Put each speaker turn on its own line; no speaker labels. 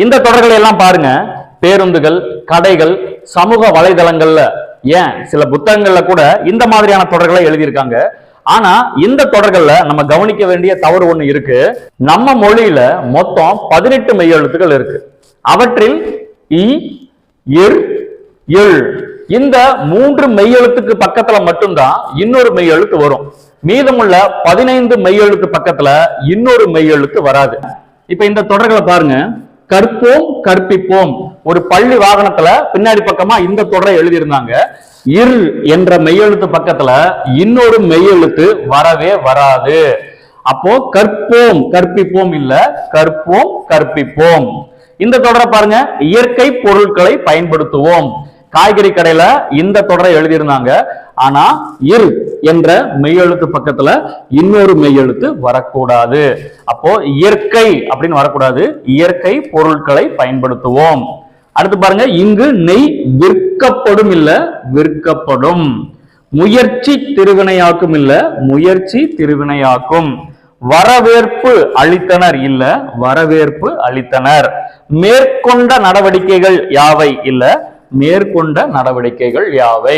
இந்த தொடர்களை எல்லாம் பாருங்க, பேருந்துகள், கடைகள், சமூக வலைதளங்கள்ல, ஏன் சில புத்தகங்கள்ல கூட இந்த மாதிரியான தொடர்களை எழுதியிருக்காங்க. ஆனா இந்த தொடர்கள்ல நம்ம கவனிக்க வேண்டிய தவறு ஒண்ணு இருக்கு. நம்ம மொழியில மொத்தம் 18 மெய்யெழுத்துக்கள் இருக்கு. அவற்றில் இ, இர், இல் இந்த 3 மெய்யெழுத்துக்கு பக்கத்துல மட்டும்தான் இன்னொரு மெய்யெழுத்து வரும். மீதமுள்ள 15 மெய்யெழுத்து பக்கத்துல இன்னொரு மெய்யெழுத்து வராது. இப்ப இந்த தொடர்களை பாருங்க. கற்போம், கற்பிப்போம். ஒரு பள்ளி வாகனத்துல பின்னாடி பக்கமா இந்த தொடரை எழுதியிருந்தாங்க. இர் என்ற மெய்யெழுத்து பக்கத்துல இன்னொரு மெய்யெழுத்து வரவே வராது. அப்போ கற்போம், கற்பிப்போம் இல்ல, கற்போம், கற்பிப்போம். இந்த தொடரை பாருங்க. இயற்கை பொருட்களை பயன்படுத்துவோம். காய்கறி கடையில இந்த தொடரை எழுதியிருந்தாங்க. ஆனா இர் என்ற மெய்யெழுத்து பக்கத்துல இன்னொரு மெய்யெழுத்து வரக்கூடாது. அப்போ இயற்கை அப்படின்னு வரக்கூடாது, இயற்கை பொருட்களை பயன்படுத்துவோம். அடுத்து பாருங்க, இங்கு நெய் விற்கப்படும் இல்ல, விற்கப்படும். முயற்சி திருவினையாக்கும் இல்ல, முயற்சி திருவினையாக்கும். வரவேற்பு அளித்தனர் இல்ல, வரவேற்பு அளித்தனர். மேற்கொண்ட நடவடிக்கைகள் யாவை இல்ல, மேற்கொண்ட நடவடிக்கைகள் யாவை.